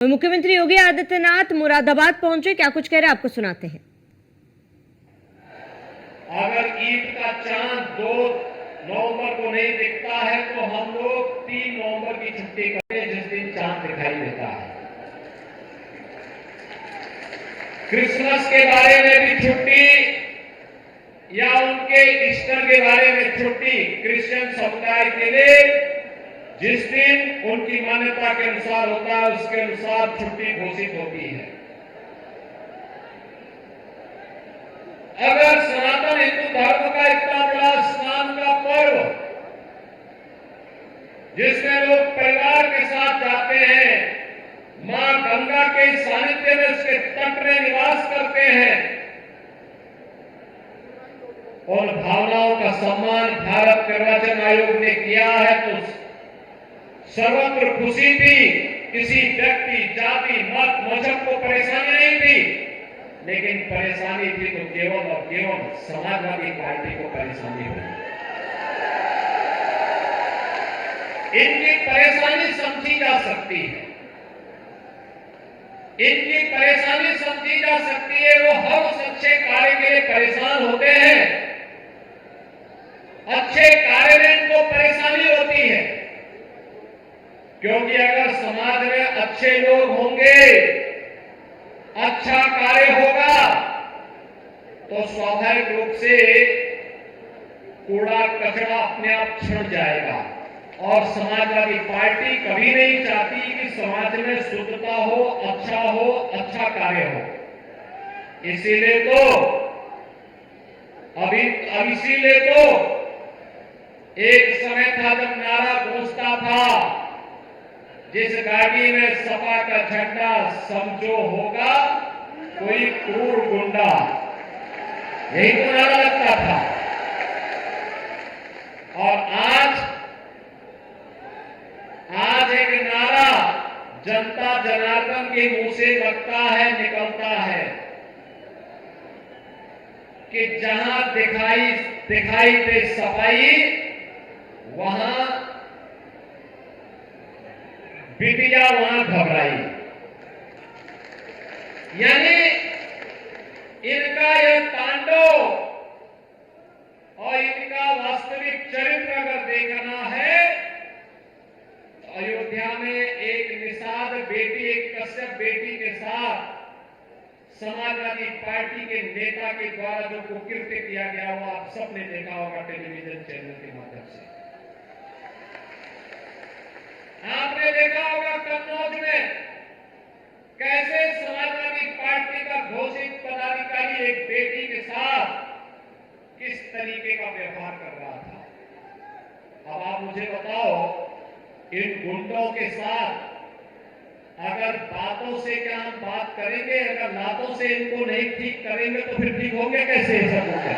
मुख्यमंत्री योगी आदित्यनाथ मुरादाबाद पहुंचे, क्या कुछ कह रहे हैं आपको सुनाते हैं। अगर ईद का चांद 2 नवंबर को नहीं दिखता है तो हम लोग 3 नवंबर की छुट्टी करते हैं, जिस दिन चांद दिखाई देता है। क्रिसमस के बारे में भी छुट्टी या उनके ईस्टर के बारे में छुट्टी क्रिश्चियन समुदाय के लिए जिस दिन उनकी मान्यता के अनुसार होता है उसके अनुसार छुट्टी घोषित होती है। अगर सनातन हिंदू धर्म का इतना बड़ा स्नान का पर्व जिसमें लोग परिवार के साथ जाते हैं, मां गंगा के सानिध्य में उसके तट में निवास करते हैं और भावनाओं का सम्मान भारत निर्वाचन आयोग ने किया है, तो सर्वत्र खुशी थी। किसी व्यक्ति, जाति, मत, मजहब को परेशानी नहीं थी, लेकिन परेशानी थी तो केवल और केवल समाजवादी पार्टी को परेशानी हुई। इनकी परेशानी समझी जा सकती है, इनकी परेशानी समझी जा सकती है। वो हर उस अच्छे कार्य के लिए परेशान होते हैं, अच्छे कार्य में इनको परेशानी होती है, क्योंकि अगर समाज में अच्छे लोग होंगे, अच्छा कार्य होगा, तो स्वाभाविक रूप से कूड़ा कचरा अपने आप छिड़ जाएगा। और समाजवादी पार्टी कभी नहीं चाहती कि समाज में शुद्धता हो, अच्छा कार्य हो। इसीलिए तो एक समय था जब नारा गूंजता था, जिस गाड़ी में सपा का झंडा समझो होगा कोई क्रूर गुंडा, यही तो नारा लगता था। और आज एक नारा जनता जनार्दन के मुंह से लगता है, निकलता है कि जहां दिखाई दे सफाई, वहां बिटिया वहां घबराई। यानी इनका यह तांडव और इनका वास्तविक चरित्र अगर देखना है तो अयोध्या में एक निषाद बेटी, एक कश्यप बेटी के साथ समाजवादी पार्टी के नेता के द्वारा जो कुकृत्य किया गया वो आप सबने देखा होगा टेलीविजन चैनल के माध्यम से। आपने देखा होगा कन्नौज में कैसे समाजवादी पार्टी का घोषित पदाधिकारी एक बेटी के साथ किस तरीके का व्यवहार कर रहा था। अब आप मुझे बताओ, इन गुंडों के साथ अगर बातों से क्या हम बात करेंगे, अगर लातों से इनको नहीं ठीक करेंगे तो फिर ठीक होंगे कैसे सब होंगे।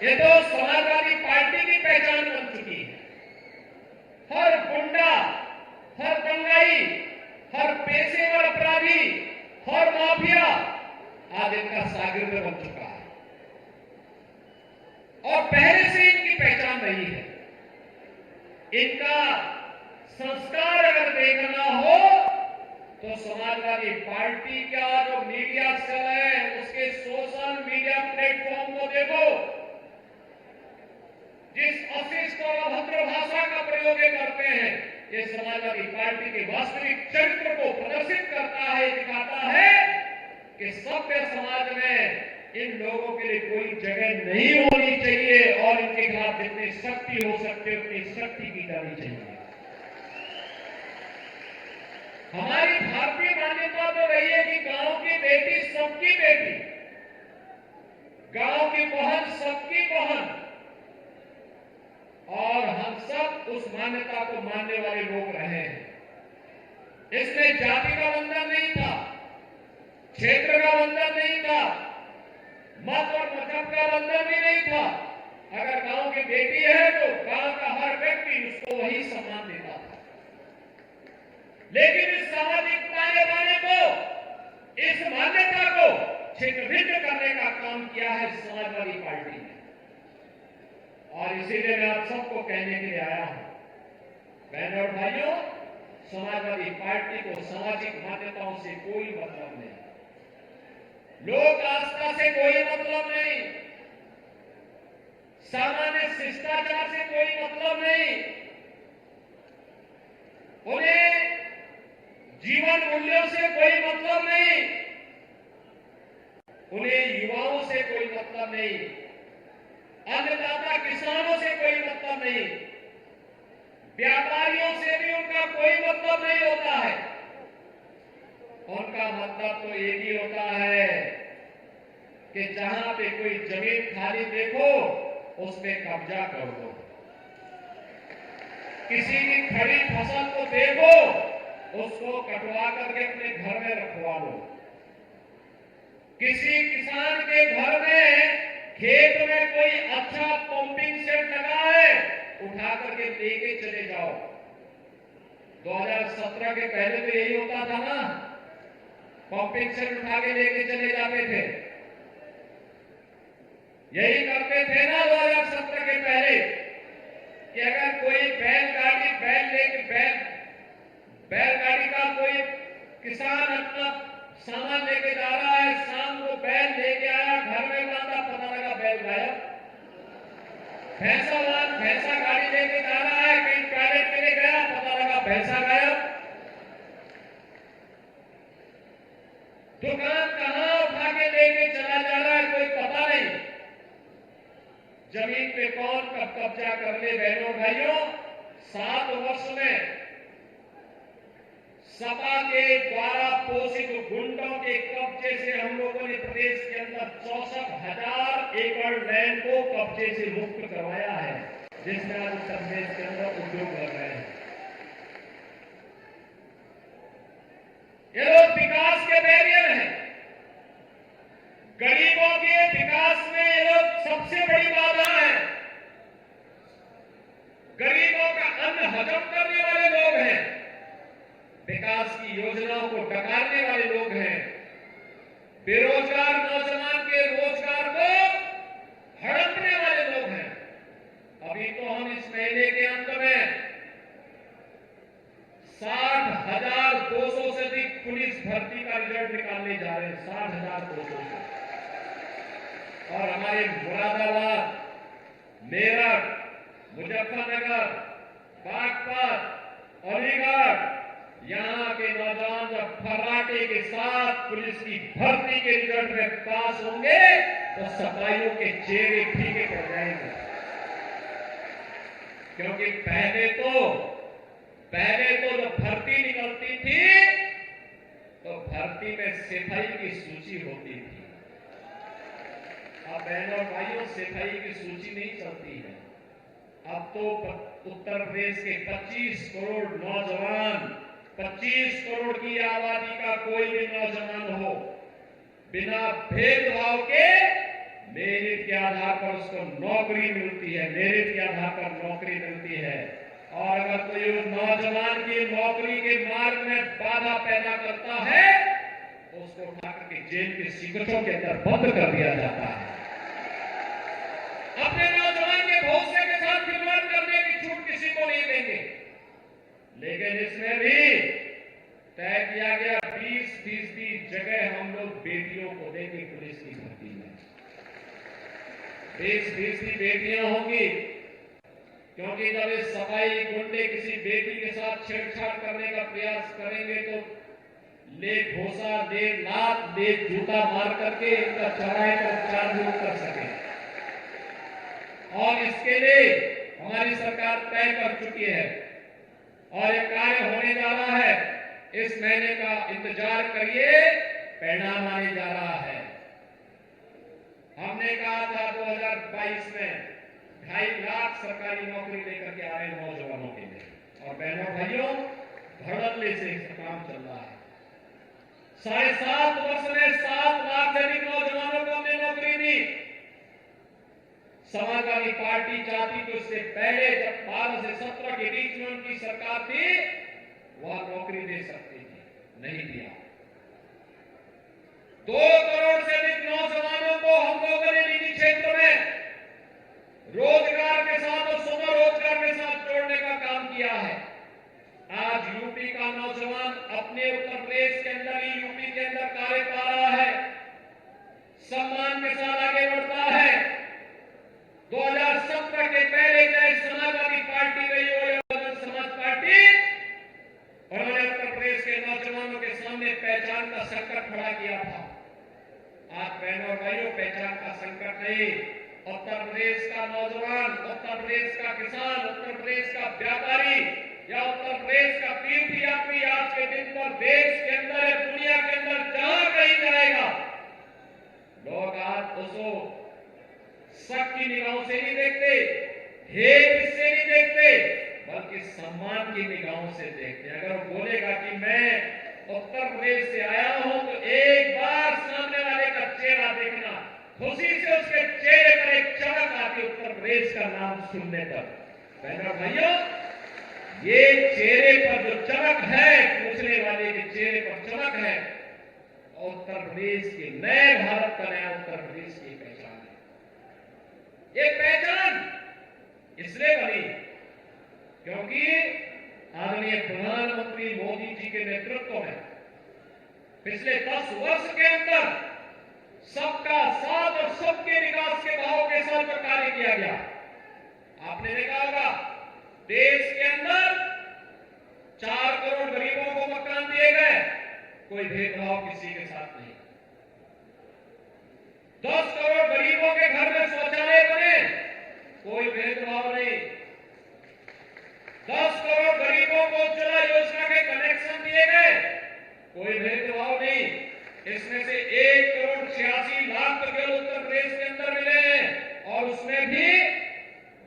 ये तो समाजवादी पार्टी की पहचान बन चुकी है। हर गुंडा, हर दंगाई, हर पेशेवर अपराधी, हर माफिया आज इनका शागिर्द बन चुका है और पहले से इनकी पहचान रही है। इनका संस्कार अगर देखना हो तो समाजवादी पार्टी का जो मीडिया सेल है उसके सोशल मीडिया प्लेटफॉर्म को देखो, जिस अशिष्ट और अभद्र भाषा का प्रयोग करते हैं, ये समाजवादी पार्टी के वास्तविक चरित्र को प्रदर्शित करता है, दिखाता है कि सभ्य समाज में इन लोगों के लिए कोई जगह नहीं होनी चाहिए और इनके खिलाफ जितनी शक्ति हो सकती है उतनी शक्ति की जानी चाहिए। हमारी भारतीय मान्यता तो रही है कि गांव की बेटी सबकी बेटी, गांव की बहन सबकी बहन, और हम सब उस मान्यता को मानने वाले लोग रहे हैं। इसमें जाति का बंधन नहीं था, क्षेत्र का बंधन नहीं था, मत और मजहब का बंधन भी नहीं था। अगर गांव की बेटी है तो गांव का हर व्यक्ति उसको वही सम्मान देता था। लेकिन इस सामाजिक ताने बाने को, इस मान्यता को छिन्न-भिन्न करने का काम किया है समाजवादी पार्टी ने। और इसीलिए मैं आप सबको कहने के लिए आया हूं बहनों और भाइयों, समाजवादी पार्टी को सामाजिक मान्यताओं से कोई मतलब नहीं, लोक आस्था से कोई मतलब नहीं, सामान्य शिष्टाचार से कोई मतलब नहीं, उन्हें जीवन मूल्यों से कोई मतलब नहीं, उन्हें युवाओं से कोई मतलब नहीं, अन्नदाता किसानों से कोई मतलब नहीं, व्यापारियों से भी उनका कोई मतलब नहीं होता है। उनका मतलब तो ये भी होता है कि जहां पे कोई जमीन खाली देखो उस पे कब्जा कर दो, किसी की खड़ी फसल को देखो उसको कटवा करके अपने घर में रखवा लो, किसी किसान के घर में खेत में कोई अच्छा पंपिंग सेट लगा है उठा करके लेके चले जाओ। 2017 के पहले तो यही होता था ना, पंपिंग सेट उठा के लेके चले जाते थे, यही करते थे ना 2017 के पहले कि अगर कोई बैलगाड़ी का कोई किसान अपना सामान लेके जा रहा है, शाम को बैल लेके आया, घर में बांधा, पता लगा बैल गायब। भैंसा गाड़ी लेके जा रहा है, कहीं टॉयलेट के लिए गया, पता लगा भैंसा गायब। दुकान कहां उठा के लेके चला जा रहा है कोई पता नहीं, जमीन पे कौन कब कब्जा कर ले। बहनों भाइयों, 7 वर्ष में सपा के द्वारा पोषित गुंडों के कब्जे से हम लोगों ने प्रदेश के अंदर 64,000 एकड़ लैंड को कब्जे से मुक्त करवाया है, जिसमें आज उत्तर प्रदेश के अंदर उद्योग कर रहे हैं। ये लोग विकास के बैरियर हैं, गरीबों के विकास में ये लोग सबसे बड़ी बाधा है, गरीबों का अन्न हजम करने वाले लोग हैं, विकास की योजनाओं को डकारने वाले लोग हैं, बेरोजगार नौजवान के रोजगार को हड़पने वाले लोग हैं। अभी तो हम इस महीने के अंत में 60,200 से अधिक पुलिस भर्ती का रिजल्ट निकालने जा रहे हैं, 60,200 से। और हमारे मुरादाबाद, मेरठ, मुजफ्फरनगर, बागपत, अलीगढ़, यहां के नौजवान जब फर्राटे के साथ पुलिस की भर्ती के रिजल्ट में पास होंगे तो सफाइयों के चेहरे फीके पड़ जाएंगे, क्योंकि पहले तो जब भर्ती निकलती थी तो भर्ती में सिपाही की सूची होती थी। अब बहनों भाइयों, सिपाही की सूची नहीं चलती है। अब तो उत्तर प्रदेश के 25 करोड़ नौजवान, 25 करोड़ की आबादी का कोई भी नौजवान हो, बिना भेदभाव के मेरिट के आधार पर उसको नौकरी मिलती है, मेरिट के आधार पर नौकरी मिलती है। और अगर कोई उस नौजवान की नौकरी के मार्ग में बाधा पैदा करता है तो उसको उठा करके जेल के सिकटों के अंदर बंद कर दिया जाता है। अपने नौजवान के भविष्य के साथ खिलवाड़ करने की छूट किसी को नहीं देंगे, लेकिन इसमें भी तय किया गया 20% जगह हम लोग बेटियों को देंगे पुलिस की भर्ती में। 20% बेटियां होंगी, क्योंकि जब इस सफाई गुंडे किसी बेटी के साथ छेड़छाड़ करने का प्रयास करेंगे तो ले घोसा, ले लात, ले जूता मार करके इनका चौराहे पर उपचार भी कर सके। और इसके लिए हमारी सरकार तय कर चुकी है और यह कार्य होने जा रहा है। इस महीने का इंतजार करिए, परिणाम आने जा रहा है। हमने कहा था 2022 में 2.5 लाख सरकारी नौकरी लेकर के आ रहे नौजवानों के लिए, और बहनों भाइयों, धड़ल्ले से काम चल रहा है। 7.5 वर्ष में 7 लाख से अधिक नौजवानों को हमने नौकरी दी। समाजवादी पार्टी चाहती तो इससे पहले, जब 12 से 17 के बीच में उनकी सरकार थी, वह नौकरी दे सकती थी, नहीं दिया। 2 करोड़ से अधिक नौजवानों को हम लोगों ने निजी क्षेत्र में रोजगार के साथ और स्वरोजगार के साथ जोड़ने का काम किया है। प्रधानमंत्री का नौजवान अपने उत्तर प्रदेश के अंदर ही यूपी के अंदर कार्य पा रहा है, सम्मान के साथ आगे बढ़ता है। 2017 के पहले चाहे समाजवादी पार्टी रही हो या बहुजन समाज पार्टी, उन्होंने उत्तर प्रदेश के नौजवानों के सामने पहचान का संकट खड़ा किया था। आज बहनों और भाइयों, पहचान का संकट नहीं, उत्तर प्रदेश का नौजवान, उत्तर प्रदेश का किसान, उत्तर प्रदेश का व्यापारी या उत्तर प्रदेश का तीर्थयात्री आज के दिन पर देश के अंदर या दुनिया के अंदर जहां कहीं जाएगा, लोग आज उसको शक की निगाहों से नहीं देखते, हेट से नहीं देखते, बल्कि सम्मान की निगाहों से देखते। अगर वो बोलेगा कि मैं उत्तर प्रदेश से आया हूं, तो एक बार सामने वाले का चेहरा देखना, खुशी से उसके चेहरे पर एक चमक आती उत्तर प्रदेश का नाम सुनने पर। बहनों भाइयों, ये चेहरे पर जो चमक है, पूछने वाले के चेहरे पर चमक है, उत्तर प्रदेश के नए भारत का नया उत्तर प्रदेश की पहचान है। ये पहचान इसलिए बनी क्योंकि आदरणीय प्रधानमंत्री मोदी जी के नेतृत्व में पिछले 10 वर्ष के अंदर सबका साथ और सबके विकास के भाव के साथ जो कार्य किया गया, आपने देखा होगा देश के अंदर 4 करोड़ गरीबों को मकान दिए गए, कोई भेदभाव किसी के साथ नहीं। 10 करोड़ गरीबों के घर में शौचालय बने, कोई भेदभाव नहीं। 10 करोड़ गरीबों को उज्ज्वला योजना के कनेक्शन दिए गए, कोई भेदभाव नहीं। इसमें से 1,86,00,000 तो केवल उत्तर प्रदेश के अंदर मिले हैं, और उसमें भी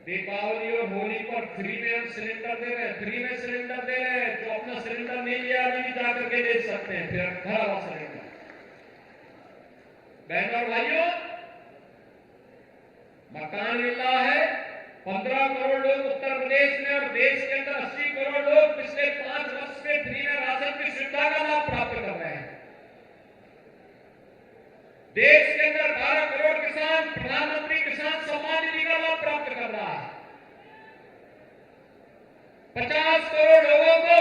दीपावली और होली पर फ्री में हम सिलेंडर दे रहे हैं, फ्री में सिलेंडर दे रहे हैं। जो अपना सिलेंडर नहीं लिया अभी भी जाकर के ले सकते हैं, फिर घर वाला सिलेंडर। बहनों और भाइयों, मकान मिल रहा है 15 करोड़ लोग उत्तर प्रदेश में, और देश के अंदर 80 करोड़ लोग पिछले 5 वर्ष से फ्री में राशन की सुविधा का लाभ प्राप्त कर रहे हैं। देश के अंदर 12 करोड़ किसान प्रधानमंत्री किसान सम्मान निधि का लाभ प्राप्त कर रहा है। 50 करोड़ लोगों को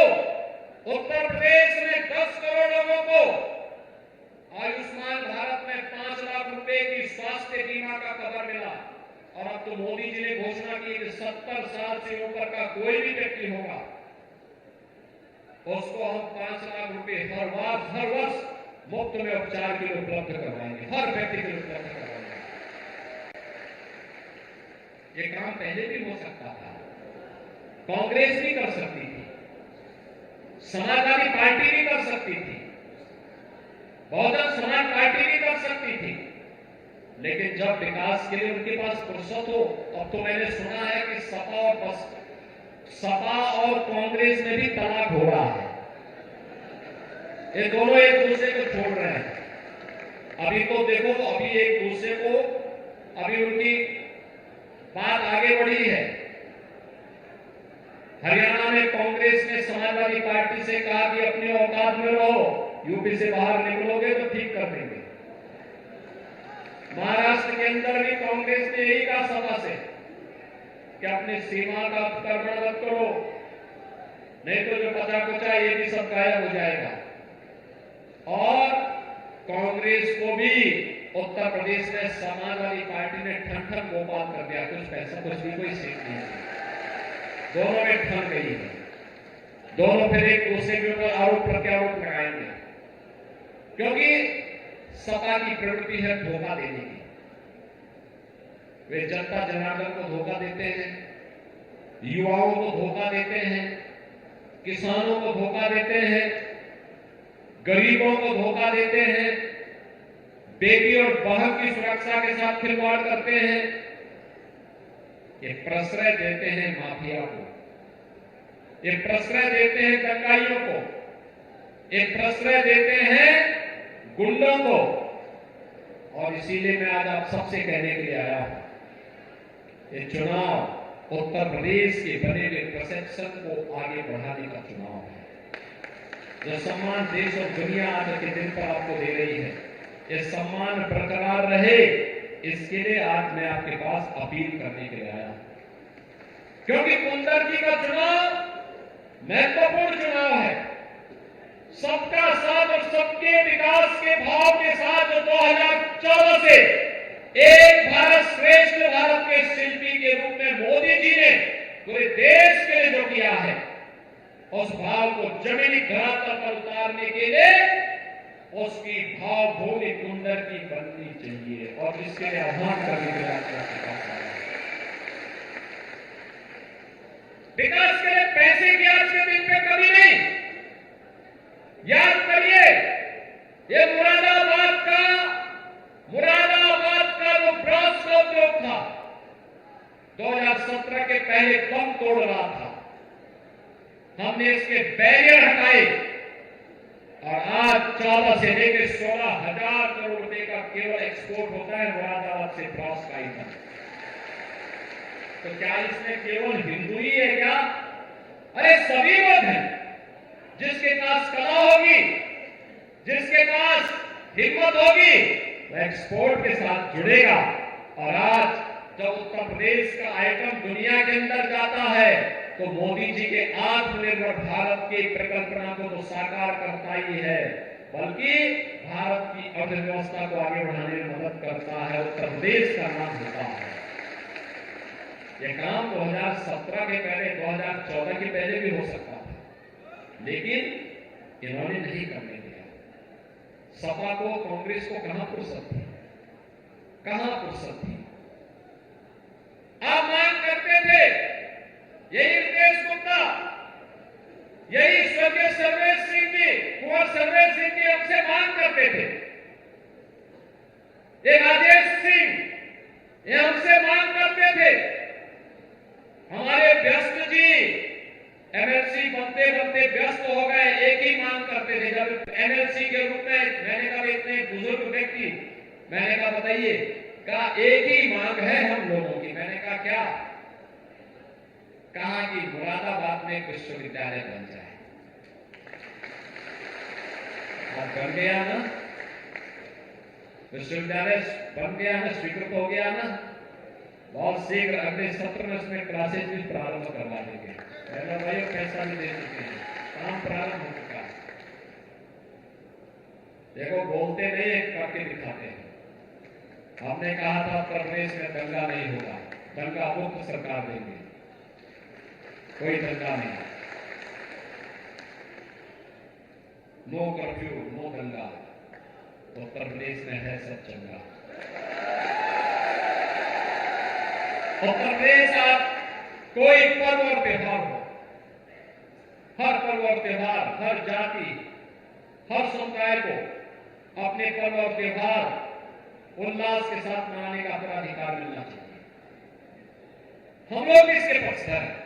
उत्तर प्रदेश में, 10 करोड़ लोगों को आयुष्मान भारत में 5 लाख रुपए की स्वास्थ्य बीमा का कवर मिला। और अब तो मोदी जी ने घोषणा की कि 70 साल से ऊपर का कोई भी व्यक्ति होगा, उसको हम 5 लाख रुपए हर वर्ष मुफ्त में उपचार के लिए उपलब्ध करवाएंगे, हर व्यक्ति के लिए उपलब्ध करवाएंगे। ये काम पहले भी हो सकता था, कांग्रेस भी कर सकती थी, समाजवादी पार्टी भी कर सकती थी, बहुजन समाज पार्टी भी कर सकती थी, लेकिन जब विकास के लिए उनके पास फुर्सत हो। अब तो मैंने सुना है कि सपा और कांग्रेस में भी तलाक हो रहा है, ये दोनों एक दूसरे को छोड़ रहे हैं। अभी तो देखो, तो अभी एक दूसरे को, अभी उनकी बात आगे बढ़ी है। हरियाणा में कांग्रेस ने समाजवादी पार्टी से कहा कि अपने औकात में रहो, यूपी से बाहर निकलोगे तो ठीक कर देंगे। महाराष्ट्र के अंदर भी कांग्रेस ने यही कहा सभा से कि अपनी सीमा का अतिक्रमण मत करो, नहीं तो जो बचा कुचा ये भी सब गायब हो जाएगा। और कांग्रेस को भी उत्तर प्रदेश में समाजवादी पार्टी ने ठन गोपाल कर दिया, कुछ पैसा कुछ भी कोई सीट नहीं है। दोनों में ठन गई है, दोनों फिर एक दूसरे के ऊपर आरोप प्रत्यारोप लगाएंगे, क्योंकि सपा की प्रवृत्ति है धोखा देने की। वे जनता जनार्दन को धोखा देते हैं, युवाओं को धोखा देते हैं, किसानों को धोखा देते हैं, गरीबों को धोखा देते हैं, बेटी और बहन की सुरक्षा के साथ खिलवाड़ करते हैं। ये प्रश्रय देते हैं माफिया को, ये प्रश्रय देते हैं दंगाइयों को, ये प्रश्रय देते हैं गुंडों को। और इसीलिए मैं आज आप सबसे कहने के लिए आया हूं, ये चुनाव उत्तर प्रदेश के बने हुए परसेप्शन को आगे बढ़ाने का चुनाव है। जो सम्मान देश और दुनिया आज के दिन पर आपको दे रही है, ये सम्मान बरकरार रहे, इसके लिए आज मैं आपके पास अपील करने के लिए आया हूं। क्योंकि कुंदर जी का चुनाव महत्वपूर्ण चुनाव है। एक भारत श्रेष्ठ भारत के शिल्पी के रूप में मोदी जी ने पूरे देश के लिए जो किया है, उस भाव को जमीनी धरातल पर उतारने के लिए उसकी भावभूमि कुंडली बननी चाहिए और इसके लिए आह्वान करने के लिए विकास के लिए पैसे की आज के दिन पे कमी नहीं। याद करिए, ये मुरादाबाद का जो ब्रॉन्ज का उद्योग था 2017 के पहले बम तोड़ रहा था, हमने इसके बैरियर हटाए और आज 14 से लेकर 16,000 करोड़ रुपए का केवल एक्सपोर्ट होता है मुरादाबाद से ब्रॉन्ज का ईंधन। तो क्या इसमें केवल हिंदू ही है क्या? अरे सभी लोग हैं। जिसके पास कला होगी, जिसके पास हिम्मत होगी, वो एक्सपोर्ट के साथ जुड़ेगा। और आज जब उत्तर प्रदेश का आइटम दुनिया के अंदर जाता है तो मोदी जी के आत्मनिर्भर भारत की परिकल्पना को तो साकार करता ही है, बल्कि भारत की अर्थव्यवस्था को आगे बढ़ाने में मदद करता है। उत्तर प्रदेश का नाम होता है। यह काम 2017 के पहले, 2014 के पहले भी हो सकता था, लेकिन इन्होंने नहीं करने दिया। सपा को, कांग्रेस को कहां फुर्सत थी? कहां फुर्सत थी? आप मांग करते थे, यही रितेश गुप्ता, यही स्वर्गीय सर्वेश सिंह जी, कुंवर सर्वेश सिंह जी हमसे मांग करते थे, ये राजेश सिंह ये हमसे मांग करते थे। हमारे व्यस्त जी एमएलसी बनते बनते व्यस्त हो गए, एक ही मांग करते थे। जब एमएलसी के रूप में मैंने कहा इतने बुजुर्ग व्यक्ति, मैंने कहा बताइए, कहा एक ही मांग है हम लोगों की। मैंने कहा क्या? कहा कि मुरादाबाद में विश्वविद्यालय बन जाए। अब बन गया ना, विश्वविद्यालय बन गया ना, स्वीकृत हो गया ना। बहुत शीघ्र अगले सत्र में उसमें क्लासेज भी प्रारंभ करवा देंगे। पहला भाई पैसा भी दे चुके हैं, काम प्रारंभ हो चुका है। देखो, बोलते नहीं, करके दिखाते हैं। हमने कहा था उत्तर प्रदेश में दंगा नहीं होगा, दंगा मुक्त सरकार देंगे, कोई दंगा नहीं, नो कर्फ्यू, नो दंगा। उत्तर प्रदेश में है सब चंगा। उत्तर प्रदेश आप कोई पर्व और त्योहार हो, हर पर्व और त्योहार, हर जाति, हर समुदाय को अपने पर्व और त्योहार उल्लास के साथ मनाने का पूरा अधिकार मिलना चाहिए। हम लोग इसके पक्षधर हैं,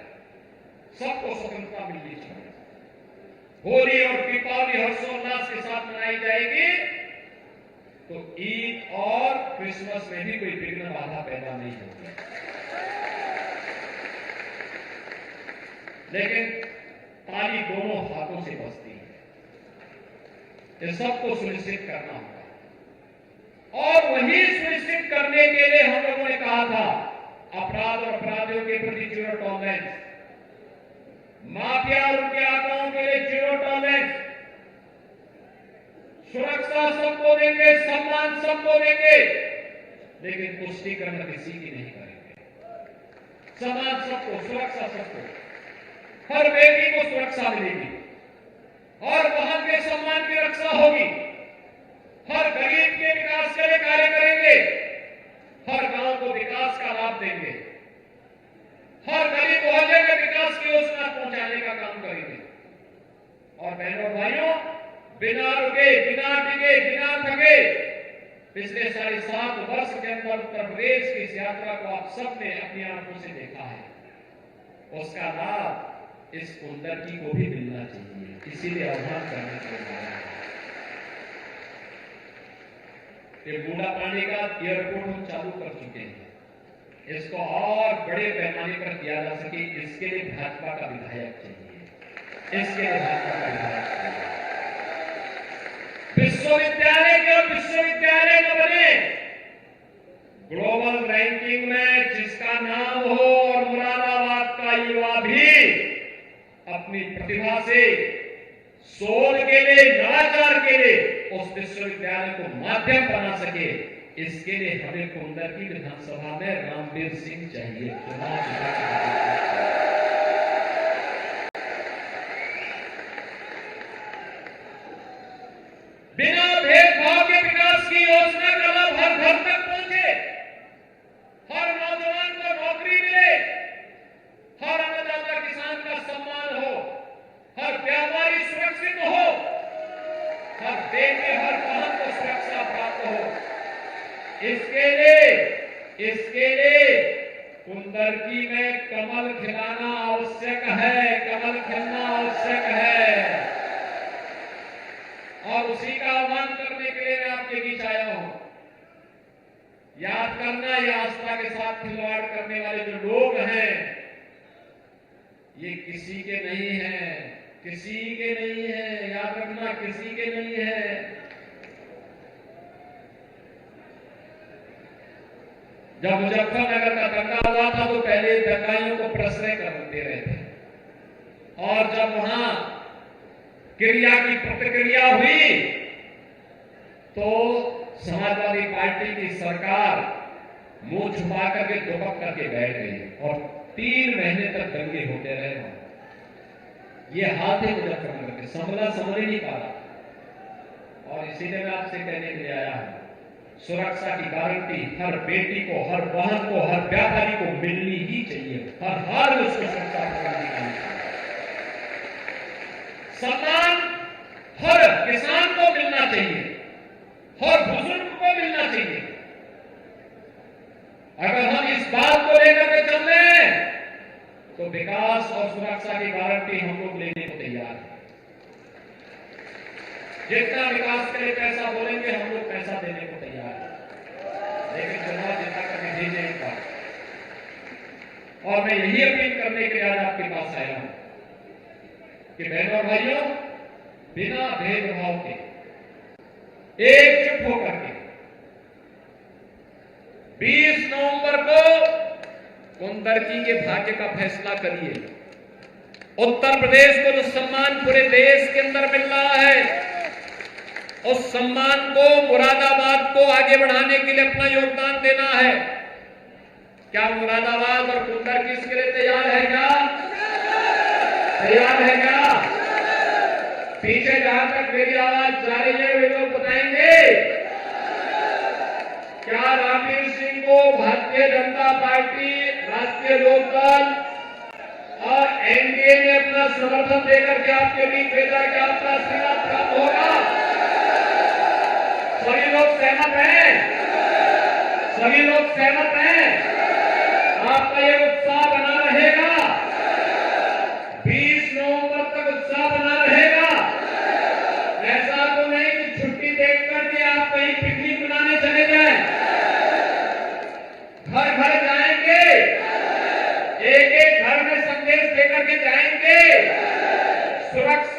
सबको स्वतंत्रता मिलनी चाहिए। होली और दीपावली हर्षोल्लास के साथ मनाई जाएगी तो ईद और क्रिसमस में भी कोई विघ्न बाधा पैदा नहीं होगी। लेकिन ताली दोनों हाथों से बजती है, ये सबको सुनिश्चित करना होगा। और वही सुनिश्चित करने के लिए हम लोगों ने कहा था, अपराध और अपराधियों के प्रति जीरो टॉलरेंस, माफिया और उनके आंकड़ों के लिए जीरो टॉलरेंस, सुरक्षा सबको देंगे, सम्मान सबको देंगे, लेकिन तुष्टीकरण किसी की नहीं करेंगे। सम्मान सबको, सुरक्षा सबको, हर बेटी को सुरक्षा मिलेगी और वहां के सम्मान की रक्षा होगी। हर गरीब के विकास के लिए कार्य करेंगे, हर गांव को विकास का लाभ देंगे, हर गली मोहल्ले में विकास की योजना पहुंचाने का काम करेंगे। और बहनों भाइयों, बिना रुके, बिना टिके, बिना थके पिछले 7.5 वर्ष के अंदर उत्तर प्रदेश की इस यात्रा को आप सबने अपनी आंखों से देखा है। उसका लाभ इस कुंडली को भी मिलना चाहिए, इसीलिए आह्वान करने के लिए आया है। ये बूढ़ा पानी का एयरपोर्ट हम चालू कर चुके हैं, इसको और बड़े पैमाने पर किया जा सके, इसके लिए भाजपा का विधायक चाहिए, इसके लिए भाजपा का विधायक चाहिए। विश्वविद्यालय केवल विश्वविद्यालय न बने, ग्लोबल रैंकिंग में जिसका नाम हो और मुरादाबाद का युवा भी अपनी प्रतिभा से शोध के लिए, नवाचार के लिए उस विश्वविद्यालय को माध्यम बना सके, इसके लिए हमें कुंदरकी विधानसभा में रामवीर सिंह चाहिए। चुनाव जिताकर बिना भेदभाव के विकास की योजना का लाभ हर घर तक पहुंचे, हर नौजवान को नौकरी मिले, हर अन्नदाता किसान का सम्मान हो, हर व्यापारी सुरक्षित हो, हर बेटे हर बहन को सुरक्षा प्राप्त हो। इसके लिए कुंदरकी में कमल खिलाना आवश्यक है, कमल खिलना आवश्यक है। और उसी का आह्वान करने के लिए मैं आपके बीच आया हूं। याद करना, ये आस्था के साथ खिलवाड़ करने वाले जो लोग हैं, ये किसी के नहीं हैं, किसी के नहीं है। याद रखना, किसी के नहीं है। जब मुजफ्फरनगर का दंगा हुआ था तो पहले दंगाइयों को प्रश्रय करते रहे थे, और जब वहां क्रिया की प्रतिक्रिया हुई तो समाजवादी पार्टी की सरकार मुंह छुपा करके दुबक करके बैठ गई और 3 महीने तक दंगे होते रहे। ये हाल थे मुजफ्फरनगर के, समझ ही नहीं पा रहा। और इसीलिए मैं आपसे कहने के लिए आया हूं, सुरक्षा की गारंटी हर बेटी को, हर बहन को, हर व्यापारी को मिलनी ही चाहिए। हर हाल में उसको सुरक्षा प्रदान करनी चाहिए। सम्मान हर किसान को मिलना चाहिए, हर बुजुर्ग को मिलना चाहिए। अगर हम इस बात को लेकर के चल रहे हैं तो विकास और सुरक्षा की गारंटी हम लोग लेने को तैयार हैं। जितना विकास के लिए पैसा बोलेंगे हम लोग पैसा देने को तैयार हैं, लेकिन चुनाव जिता करके भेजे एक बार। और मैं यही अपील करने के लिए आज आपके पास आया हूं कि बहनों और भाइयों, बिना भेदभाव के एकजुट होकर के 20 नवंबर को कुंदरकी के भाग्य का फैसला करिए। उत्तर प्रदेश को जो सम्मान पूरे देश के अंदर मिल रहा है, उस सम्मान को, मुरादाबाद को आगे बढ़ाने के लिए अपना योगदान देना है। क्या मुरादाबाद और कुंदरकी इसके लिए तैयार है? क्या तैयार है? क्या पीछे जहां तक मेरी आवाज जा रही है वे लोग बताएंगे, क्या रामवीर सिंह को भारतीय जनता पार्टी, राष्ट्रीय लोकदल और एनडीए ने अपना समर्थन देकर के आपके बीच भेजा, क्या आपका आशीर्वाद प्राप्त होगा? सभी लोग सहमत हैं? सभी लोग सहमत हैं? आपका ये उत्साह बना रहेगा? 20 नवंबर तक उत्साह बना रहेगा? ऐसा तो नहीं कि छुट्टी देख करके आप कहीं पिकनिक मनाने चले जाएं। घर घर जाएंगे, एक एक घर में संदेश देकर के जाएंगे। सुरक्षा